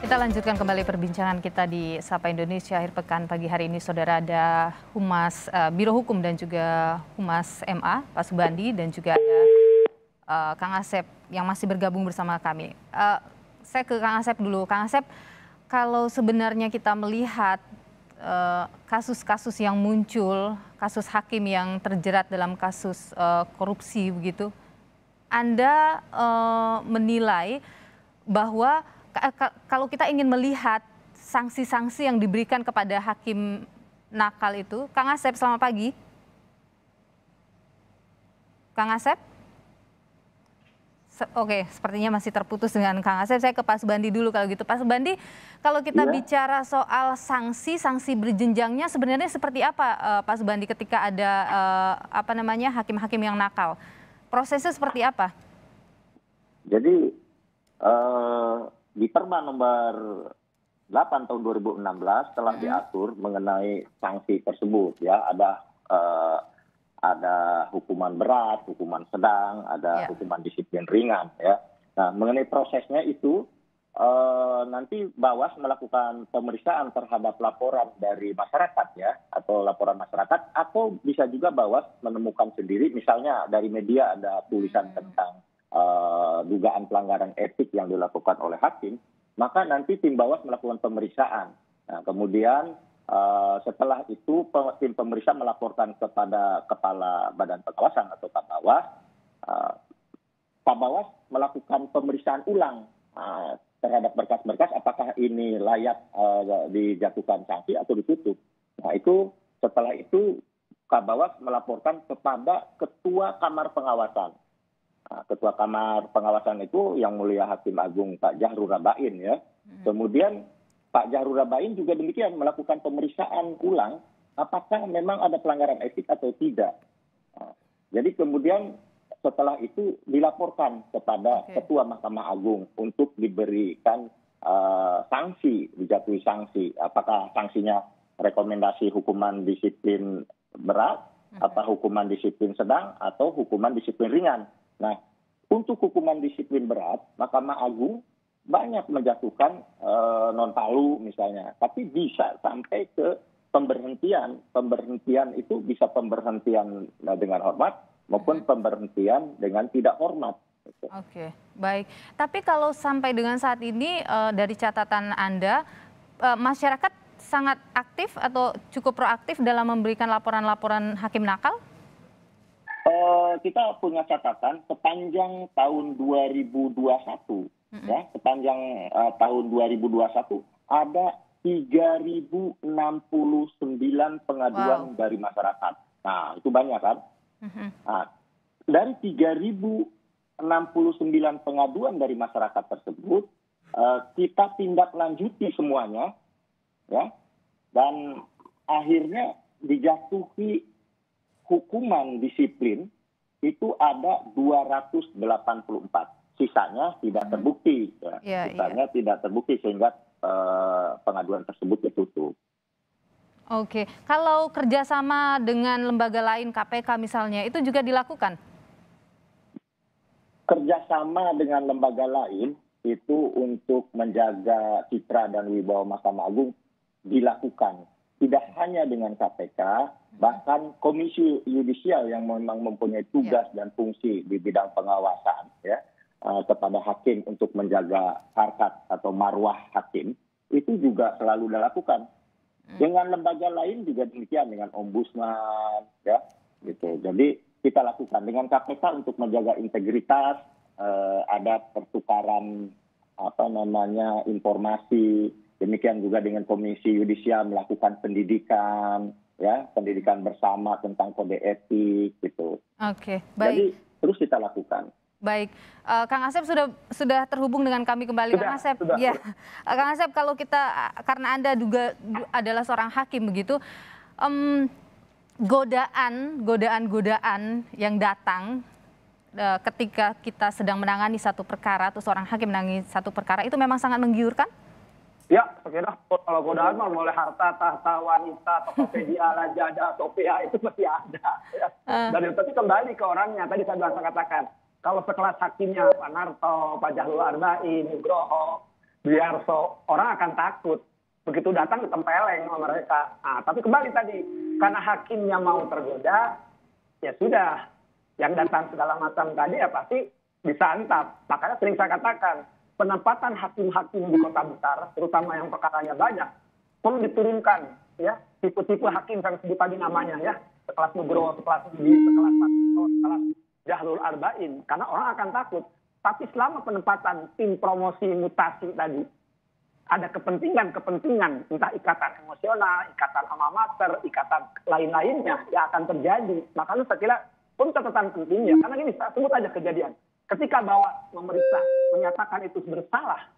Kita lanjutkan kembali perbincangan kita di Sapa Indonesia akhir pekan pagi hari ini. Saudara, ada Humas Biro Hukum dan juga Humas MA, Pak Subandi, dan juga ada Kang Asep yang masih bergabung bersama kami. Saya ke Kang Asep dulu. Kang Asep, kalau sebenarnya kita melihat kasus-kasus yang muncul, kasus hakim yang terjerat dalam kasus korupsi begitu, Anda menilai bahwa kalau kita ingin melihat sanksi-sanksi yang diberikan kepada hakim nakal itu, Kang Asep, selamat pagi. Kang Asep? Oke, sepertinya masih terputus dengan Kang Asep. Saya ke Pak Subandi dulu kalau gitu. Pak Subandi, kalau kita bicara soal sanksi berjenjangnya sebenarnya seperti apa, Pak Subandi, ketika ada hakim-hakim yang nakal? Prosesnya seperti apa? Jadi di Perma nomor 8 tahun 2016 telah diatur mengenai sanksi tersebut, ya. Ada hukuman berat, hukuman sedang, ada hukuman disiplin ringan, ya. Nah, mengenai prosesnya itu nanti Bawas melakukan pemeriksaan terhadap laporan dari masyarakat, ya, atau laporan masyarakat, atau bisa juga Bawas menemukan sendiri, misalnya dari media ada tulisan tentang dugaan pelanggaran etik yang dilakukan oleh hakim, maka nanti tim Bawas melakukan pemeriksaan. Nah, kemudian setelah itu tim pemeriksa melaporkan kepada Kepala Badan Pengawasan atau Kabawas. Kabawas melakukan pemeriksaan ulang terhadap berkas-berkas apakah ini layak dijatuhkan sanksi atau ditutup. Nah, itu setelah itu Kabawas melaporkan kepada Ketua Kamar Pengawasan. Ketua Kamar Pengawasan itu yang mulia Hakim Agung Pak Jahrul Rabain, ya. Kemudian Pak Jahrul Rabain juga demikian melakukan pemeriksaan ulang apakah memang ada pelanggaran etik atau tidak. Jadi kemudian setelah itu dilaporkan kepada Ketua Mahkamah Agung untuk diberikan sanksi, dijatuhi sanksi. Apakah sanksinya rekomendasi hukuman disiplin berat, apa hukuman disiplin sedang, atau hukuman disiplin ringan. Nah, untuk hukuman disiplin berat, Mahkamah Agung banyak menjatuhkan non palu misalnya, tapi bisa sampai ke pemberhentian. Pemberhentian itu bisa pemberhentian dengan hormat maupun pemberhentian dengan tidak hormat. Oke, baik. Tapi kalau sampai dengan saat ini dari catatan Anda, masyarakat sangat aktif atau cukup proaktif dalam memberikan laporan-laporan hakim nakal? Kita punya catatan sepanjang tahun 2021, ya, sepanjang tahun 2021 ada 3.069 pengaduan dari masyarakat. Nah, itu banyak kan? Nah, dari 3.069 pengaduan dari masyarakat tersebut, kita tindak lanjuti semuanya, ya, dan akhirnya dijatuhi hukuman disiplin itu ada 284. Sisanya tidak terbukti, ya. Sisanya tidak terbukti sehingga pengaduan tersebut ditutup. Oke, kalau kerjasama dengan lembaga lain, KPK misalnya, itu juga dilakukan? Kerjasama dengan lembaga lain itu untuk menjaga citra dan wibawa Mahkamah Agung dilakukan. Tidak hanya dengan KPK, bahkan Komisi Yudisial yang memang mempunyai tugas dan fungsi di bidang pengawasan, ya, kepada hakim untuk menjaga harkat atau marwah hakim, itu juga selalu dilakukan. Dengan lembaga lain juga demikian, dengan Ombudsman, ya, gitu. Jadi kita lakukan dengan KPK untuk menjaga integritas, ada pertukaran informasi. Demikian juga dengan Komisi Yudisial melakukan pendidikan, ya, pendidikan bersama tentang kode etik, gitu. Oke, baik. Jadi terus kita lakukan. Baik, Kang Asep sudah terhubung dengan kami kembali. Kang Asep, ya, Kang Asep, kalau kita karena Anda juga adalah seorang hakim begitu, godaan yang datang ketika kita sedang menangani satu perkara atau seorang hakim menangani satu perkara itu memang sangat menggiurkan? Ya, saya kira kalau godaan mah mulai harta, tahta, wanita, Tokopedia, Lazada, Topia itu masih ada. Ya. Dan itu kembali ke orangnya. Tadi saya katakan, kalau sekelas hakimnya Pak Narto, Pak Jahrul Arbain, Nugroho, biar orang akan takut. Begitu datang ditempeleng sama mereka. Nah, tapi kembali tadi, karena hakimnya mau tergoda, ya sudah. Yang datang segala macam tadi ya pasti disantap. Makanya sering saya katakan, penempatan hakim-hakim di kota besar, terutama yang perkaranya banyak, perlu diturunkan. Ya, tipe-tipe hakim yang sebut tadi namanya ya, sekelas Nugroho, sekelas Budi, sekelas Fatito, sekelas Jahlul Arba'in. Karena orang akan takut. Tapi selama penempatan tim promosi mutasi tadi, ada kepentingan, entah ikatan emosional, ikatan alma mater, ikatan lain-lainnya yang akan terjadi. Makanya saya kira pun catatan pentingnya, karena gini, saya sebut aja kejadian. Ketika Bawas memeriksa, menyatakan itu bersalah,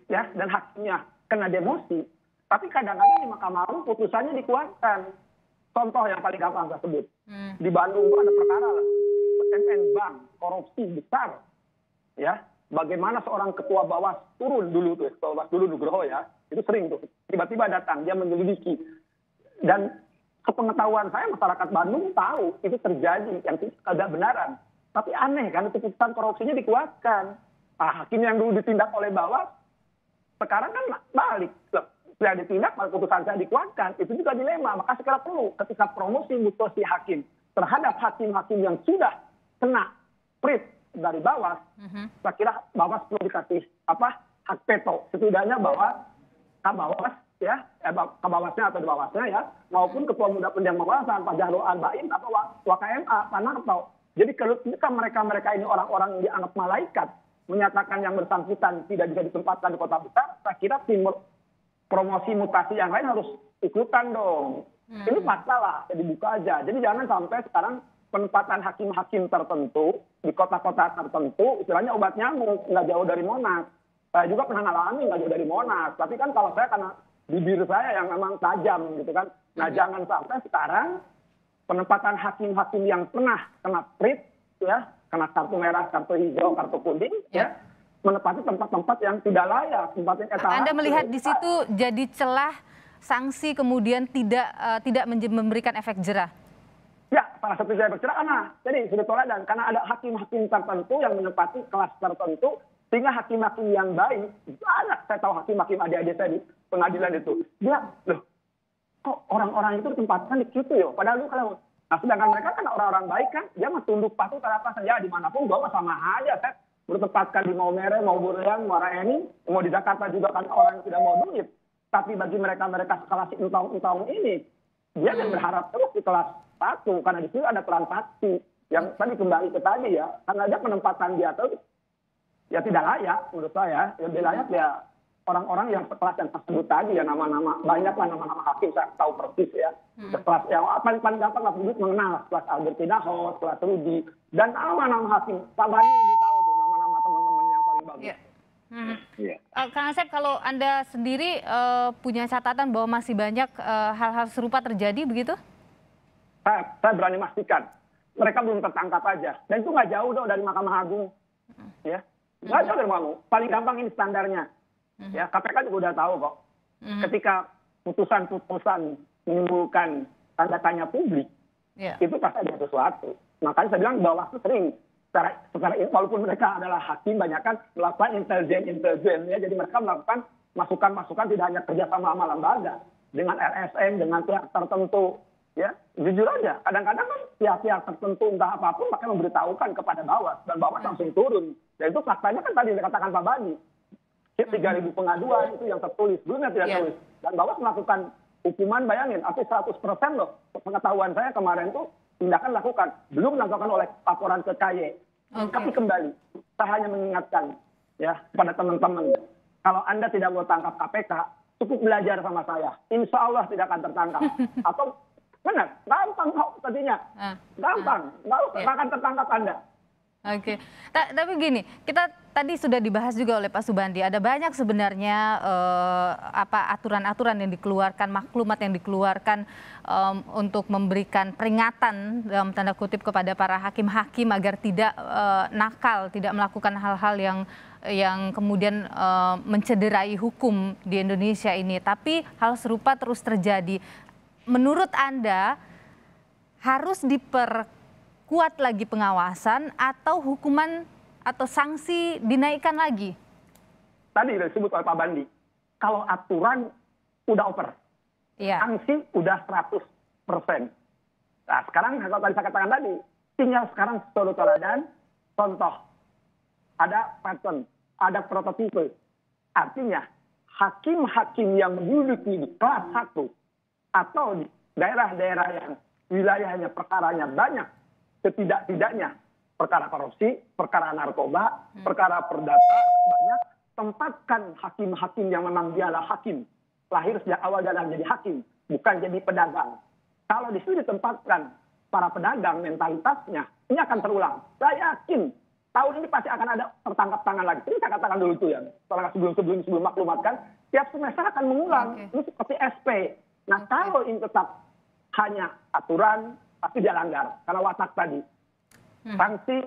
ya, dan hakimnya kena demosi, tapi kadang-kadang di Mahkamah Agung putusannya dikuatkan. Contoh yang paling gampang saya sebut. Di Bandung itu ada perkara MN Bank, korupsi besar. Ya, bagaimana seorang ketua Bawas turun dulu tuh, ketua Bawas dulu Nugroho ya, itu sering tuh, tiba-tiba datang, dia menyelidiki. Dan sepengetahuan saya masyarakat Bandung tahu itu terjadi, yang tidak benaran. Tapi aneh kan, itu putusan korupsinya dikuatkan. Hakim yang dulu ditindak oleh Bawas, sekarang kan balik. Saya ditindak, putusan saya dikuatkan, itu juga dilema. Maka sekali perlu ketika promosi mutasi hakim terhadap hakim-hakim yang sudah kena prit dari Bawas, saya kira Bawas perlu dikasih hak veto. Setidaknya bahwa Bawas ya, Bawasnya atau di Bawasnya ya, maupun Ketua Muda Pendiam Pengawasan Pak Jahlul Arba'in atau WKMA Pak Narto. Jadi kalau mereka ini orang-orang yang dianggap malaikat, menyatakan yang bersangkutan tidak bisa ditempatkan di kota besar, saya kira tim promosi mutasi yang lain harus ikutan dong. Ini fakta lah, ya dibuka aja. Jadi jangan sampai sekarang penempatan hakim-hakim tertentu di kota-kota tertentu, istilahnya obat nyamuk, nggak jauh dari Monas. Saya juga pernah alami nggak jauh dari Monas. Tapi kan kalau saya karena bibir saya yang memang tajam gitu kan. Nah jangan sampai sekarang penempatan hakim-hakim yang pernah kena prit, ya, kena kartu merah, kartu hijau, kartu kuning, ya, menempati tempat-tempat yang tidak layak, tempat yang etalase. Anda melihat di situ jadi celah sanksi kemudian tidak memberikan efek jerah? Ya, salah satu saya bercerah, jadi sudah toladan karena ada hakim-hakim tertentu yang menempati kelas tertentu, sehingga hakim-hakim yang baik, banyak saya tahu hakim-hakim adik-adik saya di pengadilan itu, dia, loh, kok orang-orang itu ditempatkan di situ ya? Padahal kalau, nah sedangkan mereka kan orang-orang baik kan, dia mah tunduk patuh terhadap saja dimanapun, gua sama aja, saya bertempatkan di Maumere, mau Burian, Muaraenim, mau di Jakarta juga kan orang yang tidak mau duit. Tapi bagi mereka sekelas entong-entong ini, dia yang berharap terus di kelas 1, karena di situ ada transaksi. Yang tadi kembali ke tadi ya, karena aja penempatan dia tuh, ya tidak layak menurut saya. Yang lebih layak ya orang-orang yang sekelas yang tersebut tadi ya, nama-nama, banyaklah nama-nama hakim, saya tahu persis ya. Sekelas yang paling gampang lah publik mengenal, sekelas Albertina Hos, sekelas Rudi, dan nama-nama hakim. Pak Bani lebih tahu tuh nama-nama teman-teman yang paling bagus. Kang Asep, kalau Anda sendiri punya catatan bahwa masih banyak hal-hal serupa terjadi begitu? Saya berani memastikan mereka belum tertangkap aja, dan itu nggak jauh dong dari Mahkamah Agung, ya, nggak jauh dari Mahkamah Agung. Paling gampang ini standarnya, ya, KPK juga udah tahu kok. Ketika putusan-putusan menimbulkan tanda tanya publik, itu pasti ada sesuatu. Makanya saya bilang Bawaslu sering secara walaupun mereka adalah hakim, banyak kan melakukan intelijen, ya, jadi mereka melakukan masukan-masukan tidak hanya kerjasama sama lembaga dengan LSM, dengan pihak tertentu. Ya, jujur aja, kadang-kadang kan pihak-pihak tertentu entah apapun pakai memberitahukan kepada Bawas, dan Bawas langsung turun. Dan itu faktanya kan tadi dikatakan Pak Bani, 3.000 pengaduan itu yang tertulis, belum yang tidak tertulis. Dan Bawas melakukan hukuman, bayangin, hampir 100% loh. Pengetahuan saya kemarin tuh tindakan lakukan, belum dilakukan oleh laporan ke KY. Tapi kembali, saya hanya mengingatkan ya kepada teman-teman, kalau Anda tidak mau tangkap KPK, cukup belajar sama saya. Insya Allah tidak akan tertangkap. Atau benar, gampang kok tadinya. Gampang, nggak akan tertangkap Anda. Oke, tapi gini, kita tadi sudah dibahas juga oleh Pak Subandi. Ada banyak sebenarnya aturan-aturan yang dikeluarkan, maklumat yang dikeluarkan untuk memberikan peringatan dalam tanda kutip kepada para hakim-hakim agar tidak nakal, tidak melakukan hal-hal yang kemudian mencederai hukum di Indonesia ini. Tapi hal serupa terus terjadi. Menurut Anda harus diperkuat lagi pengawasan atau hukuman atau sanksi dinaikkan lagi? tadi disebut oleh Pak Bandi, kalau aturan udah over, sanksi udah 100%. Nah sekarang kalau tadi saya katakan tadi, tinggal sekarang satu teladan, contoh, ada pattern, ada prototipe. Artinya hakim-hakim yang menduduki di kelas 1 atau di daerah-daerah yang wilayahnya perkaranya banyak, setidak-tidaknya perkara korupsi, perkara narkoba, perkara perdata banyak, tempatkan hakim-hakim yang memang dialah hakim. Lahir sejak awal dalam jadi hakim, bukan jadi pedagang. Kalau di situ ditempatkan para pedagang mentalitasnya, ini akan terulang. Saya yakin tahun ini pasti akan ada tertangkap tangan lagi. Ini saya katakan dulu tuh ya, sebelum maklumatkan, tiap semester akan mengulang. Ini seperti SP. Nah kalau ini tetap hanya aturan, pasti dia langgar. Karena watak tadi, sanksi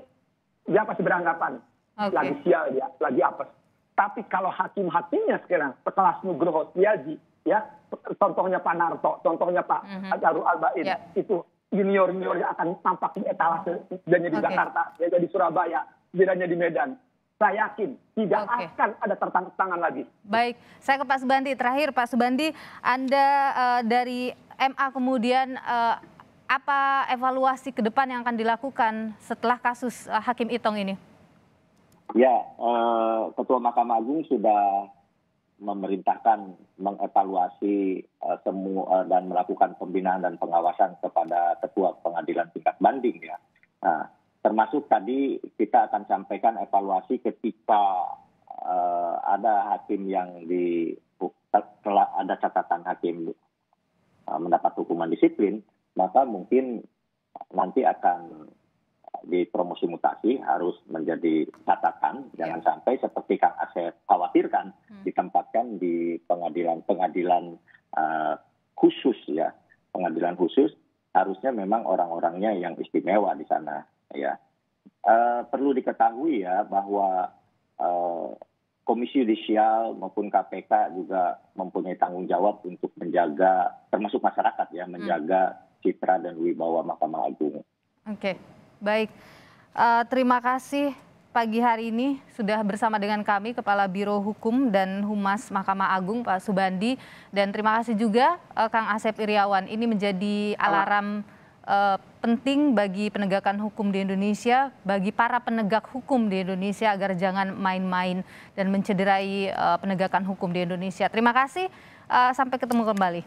dia pasti beranggapan. Lagi sial dia, lagi apes. Tapi kalau hakim-hakimnya sekarang sekelas Nugroho Setiaji, ya, contohnya Pak Narto, contohnya Pak Jarul Albain, itu junior-juniornya akan tampak di etalase, dia di Jakarta, dia di Surabaya, dia di Medan. Saya yakin tidak akan ada tertangkap tangan lagi. Baik, saya ke Pak Subandi. Terakhir Pak Subandi, Anda dari MA kemudian apa evaluasi ke depan yang akan dilakukan setelah kasus Hakim Itong ini? Ya, Ketua Mahkamah Agung sudah memerintahkan mengevaluasi semua dan melakukan pembinaan dan pengawasan kepada Ketua Pengadilan Tingkat Banding ya. Nah, termasuk tadi kita akan sampaikan evaluasi ketika ada hakim yang telah ada catatan hakim mendapat hukuman disiplin, maka mungkin nanti akan dipromosi mutasi harus menjadi catatan, jangan sampai seperti Kang Asep khawatirkan ditempatkan di pengadilan khusus ya, pengadilan khusus harusnya memang orang-orangnya yang istimewa di sana ya. Perlu diketahui ya bahwa Komisi Yudisial maupun KPK juga mempunyai tanggung jawab untuk menjaga, termasuk masyarakat ya, menjaga citra dan wibawa Mahkamah Agung. Oke. Baik, terima kasih pagi hari ini sudah bersama dengan kami Kepala Biro Hukum dan Humas Mahkamah Agung Pak Subandi, dan terima kasih juga Kang Asep Iriawan. Ini menjadi alarm penting bagi penegakan hukum di Indonesia, bagi para penegak hukum di Indonesia agar jangan main-main dan mencederai penegakan hukum di Indonesia. Terima kasih, sampai ketemu kembali.